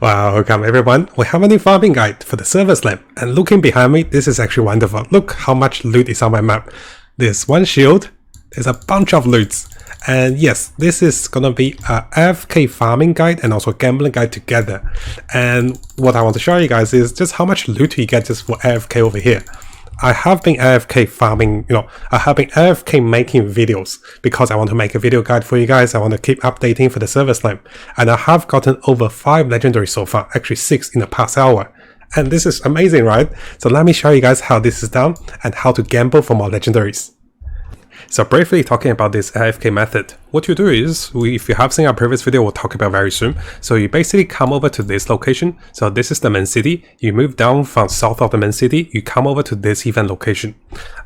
Wow, welcome everyone. We have a new farming guide for the server slam, and looking behind me, this is actually wonderful. Look how much loot is on my map. There's one shield, there's a bunch of loots, and yes, this is gonna be a AFK farming guide and also gambling guide together. And what I want to show you guys is just how much loot you get just for AFK over here. I have been AFK farming, I have been AFK making videos because I want to make a video guide for you guys. I want to keep updating for the server slam. And I have gotten over 5 legendaries so far, actually 6 in the past hour. And this is amazing, right? So let me show you guys how this is done and how to gamble for more legendaries. So briefly talking about this AFK method, what you do is, if you have seen our previous video, we'll talk about very soon. So you basically come over to this location. So this is the main city. You move down from south of the main city, you come over to this event location.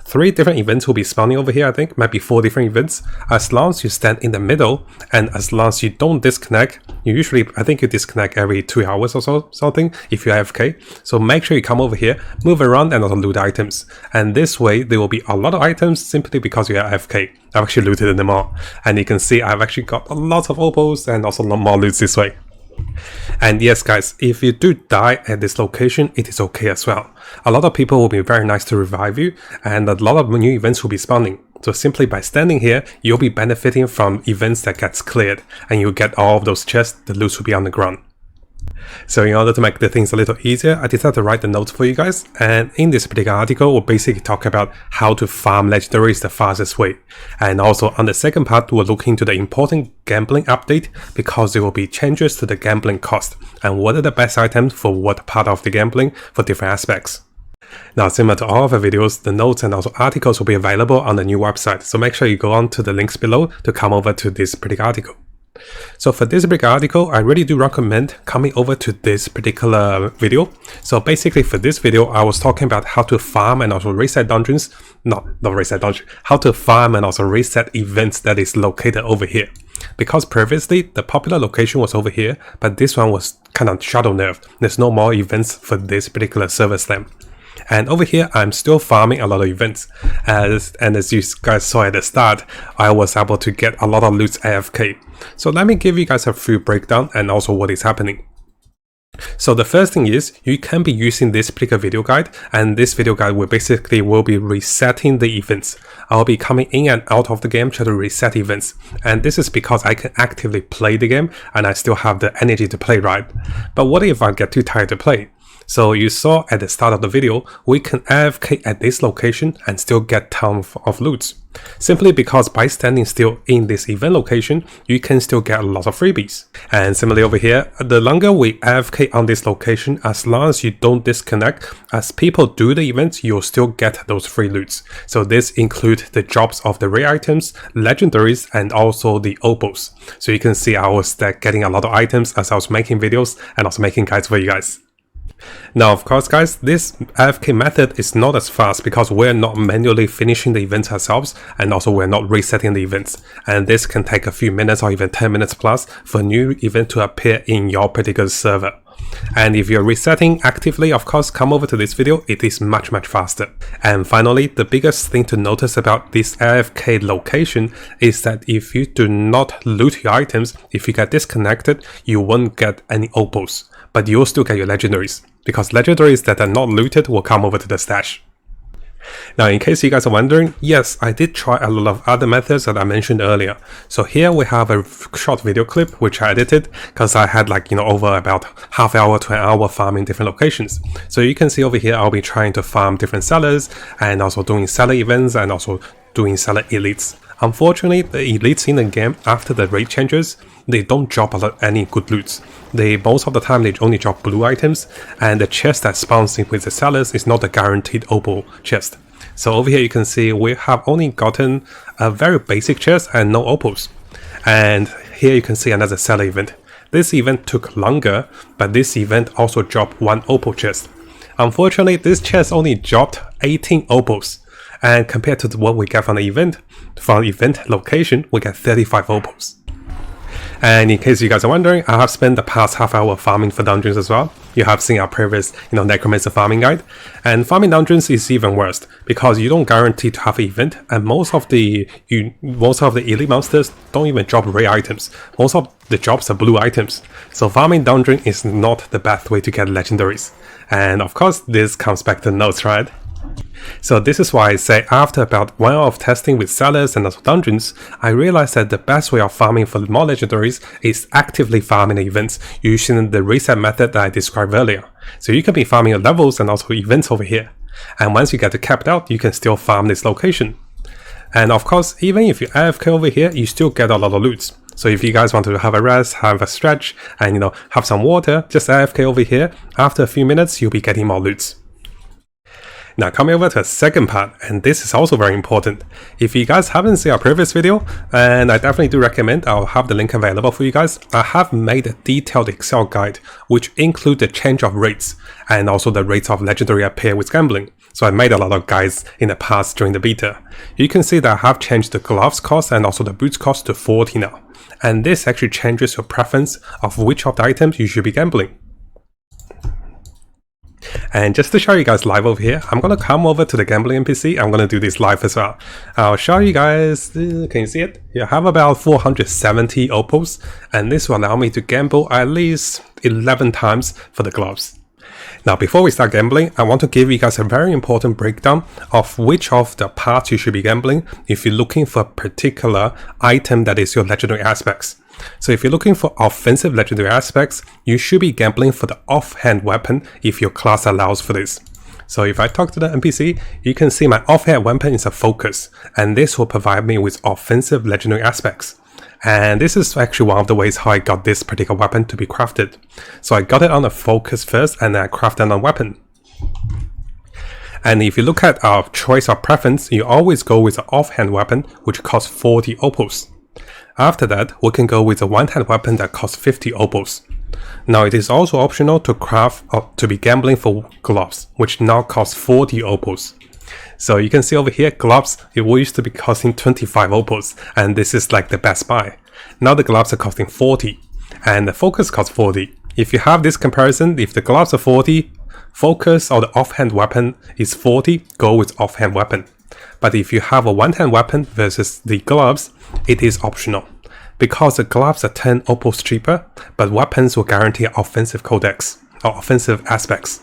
3 different events will be spawning over here, I think, maybe 4 different events. As long as you stand in the middle, and as long as you don't disconnect, I think you disconnect every 2 hours or so, something, if you're AFK. So make sure you come over here, move around and also loot items. And this way, there will be a lot of items simply because you are AFK. I've actually looted them all. And you can see I've actually got a lot of opals and also a lot more loots this way. And yes guys, if you do die at this location, it is okay as well. A lot of people will be very nice to revive you, and a lot of new events will be spawning. So simply by standing here, you'll be benefiting from events that gets cleared, and you'll get all of those chests, the loot will be on the ground. So in order to make the things a little easier, I decided to write the notes for you guys, and in this particular article we'll basically talk about how to farm legendaries the fastest way. And also on the second part, we'll look into the important gambling update, because there will be changes to the gambling cost and what are the best items for what part of the gambling for different aspects. Now, similar to all of our videos, the notes and also articles will be available on the new website, so make sure you go on to the links below to come over to this particular article. So for this particular article, I really do recommend coming over to this particular video. So basically for this video, I was talking about how to farm and also reset dungeons. Not reset dungeon, how to farm and also reset events that is located over here. Because previously, the popular location was over here, but this one was kind of shadow nerfed. There's no more events for this particular server slam. And over here, I'm still farming a lot of events. And as you guys saw at the start, I was able to get a lot of loots AFK. So let me give you guys a full breakdown and also what is happening. So the first thing is, you can be using this particular video guide, and this video guide will be resetting the events. I'll be coming in and out of the game trying to reset events, and this is because I can actively play the game and I still have the energy to play, right? But what if I get too tired to play? So you saw at the start of the video, we can AFK at this location and still get tons of loots. Simply because by standing still in this event location, you can still get a lot of freebies. And similarly over here, the longer we AFK on this location, as long as you don't disconnect, as people do the events, you'll still get those free loots. So this includes the drops of the rare items, legendaries, and also the opals. So you can see I was getting a lot of items as I was making videos and also making guides for you guys. Now, of course, guys, this AFK method is not as fast because we're not manually finishing the events ourselves, and also we're not resetting the events. And this can take a few minutes or even 10 minutes plus for a new event to appear in your particular server. And if you're resetting actively, of course, come over to this video, it is much faster. And finally, the biggest thing to notice about this AFK location is that if you do not loot your items, if you get disconnected, you won't get any opals, but you'll still get your legendaries, because legendaries that are not looted will come over to the stash. Now, in case you guys are wondering, yes, I did try a lot of other methods that I mentioned earlier. So here we have a short video clip which I edited because I had over about half hour to an hour farming different locations. So you can see over here, I'll be trying to farm different sellers and also doing seller events and also doing seller elites. Unfortunately, the elites in the game, after the rate changes, they don't drop any good loots. Most of the time they only drop blue items, and the chest that spawns in with the sellers is not a guaranteed opal chest. So over here you can see we have only gotten a very basic chest and no opals. And here you can see another seller event. This event took longer, but this event also dropped 1 opal chest. Unfortunately, this chest only dropped 18 opals. And compared to what we get from the event location, we get 35 opals. And in case you guys are wondering, I have spent the past half hour farming for dungeons as well. You have seen our previous, Necromancer farming guide. And farming dungeons is even worse because you don't guarantee to have an event, and most of the elite monsters don't even drop rare items. Most of the drops are blue items. So farming dungeon is not the best way to get legendaries. And of course, this comes back to notes, right? So this is why I say after about 1 hour of testing with sellers and also dungeons, I realized that the best way of farming for more legendaries is actively farming events using the reset method that I described earlier. So you can be farming your levels and also events over here. And once you get it capped out, you can still farm this location. And of course, even if you AFK over here, you still get a lot of loot. So if you guys want to have a rest, have a stretch, and have some water, just AFK over here. After a few minutes, you'll be getting more loot. Now coming over to the second part, and this is also very important. If you guys haven't seen our previous video, and I definitely do recommend, I'll have the link available for you guys. I have made a detailed Excel guide which include the change of rates and also the rates of legendary appear with gambling. So I made a lot of guides in the past during the beta. You can see that I have changed the gloves cost and also the boots cost to 40 now. And this actually changes your preference of which of the items you should be gambling. And just to show you guys live over here, I'm going to come over to the gambling NPC. I'm going to do this live as well. I'll show you guys, can you see it? You have about 470 opals, and this will allow me to gamble at least 11 times for the gloves. Now before we start gambling, I want to give you guys a very important breakdown of which of the parts you should be gambling if you're looking for a particular item that is your legendary aspects. So if you're looking for offensive legendary aspects, you should be gambling for the offhand weapon if your class allows for this. So if I talk to the NPC, you can see my offhand weapon is a focus, and this will provide me with offensive legendary aspects. And this is actually one of the ways how I got this particular weapon to be crafted. So I got it on a focus first, and then I crafted on a weapon. And if you look at our choice of preference, you always go with an offhand weapon, which costs 40 opals. After that, we can go with a one-hand weapon that costs 50 opals. Now it is also optional to craft or to be gambling for gloves, which now costs 40 opals. So you can see over here, gloves, it used to be costing 25 opals, and this is like the best buy. Now the gloves are costing 40, and the focus costs 40. If you have this comparison, if the gloves are 40, focus or the offhand weapon is 40, go with offhand weapon. But if you have a one-hand weapon versus the gloves, it is optional. Because the gloves are 10 opals cheaper, but weapons will guarantee offensive codex or offensive aspects.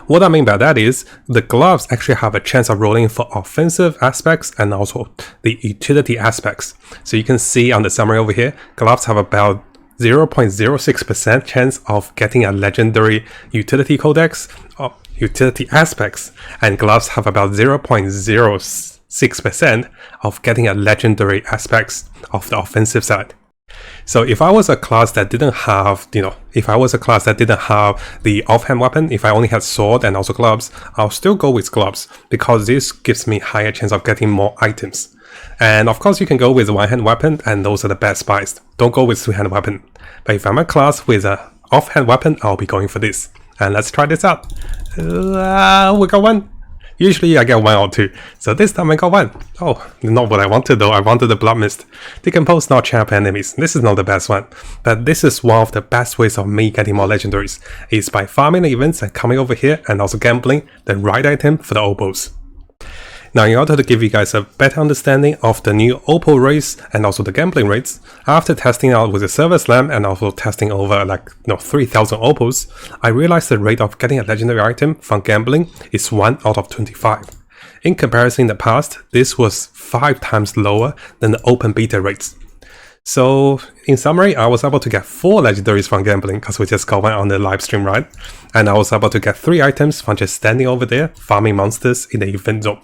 What I mean by that is, the gloves actually have a chance of rolling for offensive aspects and also the utility aspects. So you can see on the summary over here, gloves have about 0.06% chance of getting a legendary utility codex or utility aspects, and gloves have about 0.06% of getting a legendary aspects of the offensive side. So if I was a class that didn't have, the offhand weapon, if I only had sword and also gloves, I'll still go with gloves because this gives me higher chance of getting more items. And of course you can go with a one-hand weapon, and those are the best buys. Don't go with two-hand weapon. But if I'm a class with an offhand weapon, I'll be going for this. And let's try this out. We got one. Usually I get one or two, so this time I got one. Oh, not what I wanted though, I wanted the blood mist. Decompose not champ enemies. This is not the best one, but this is one of the best ways of me getting more legendaries, is by farming the events and coming over here and also gambling the right item for the opals. Now in order to give you guys a better understanding of the new opal rates and also the gambling rates, after testing out with the server slam and also testing over 3,000 opals, I realized the rate of getting a legendary item from gambling is 1 out of 25. In comparison in the past, this was 5 times lower than the open beta rates. So in summary, I was able to get 4 legendaries from gambling because we just got one on the live stream, right? And I was able to get 3 items from just standing over there farming monsters in the event zone.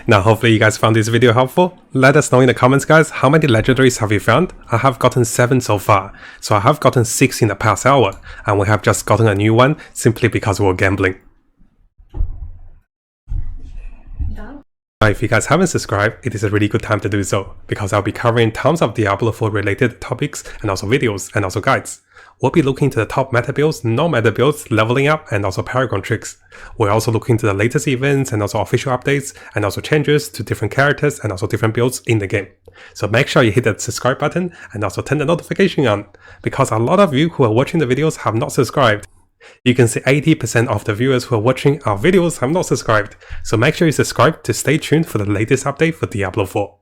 Now hopefully you guys found this video helpful. Let us know in the comments guys, how many legendaries have you found? I have gotten 7 so far, so I have gotten 6 in the past hour, and we have just gotten a new one simply because we were gambling. Now, if you guys haven't subscribed, it is a really good time to do so, because I'll be covering tons of Diablo 4 related topics and also videos and also guides. We'll be looking to the top meta builds, non-meta builds, leveling up, and also Paragon tricks. We're also looking to the latest events and also official updates, and also changes to different characters and also different builds in the game. So make sure you hit that subscribe button and also turn the notification on, because a lot of you who are watching the videos have not subscribed. You can see 80% of the viewers who are watching our videos have not subscribed, so make sure you subscribe to stay tuned for the latest update for Diablo 4.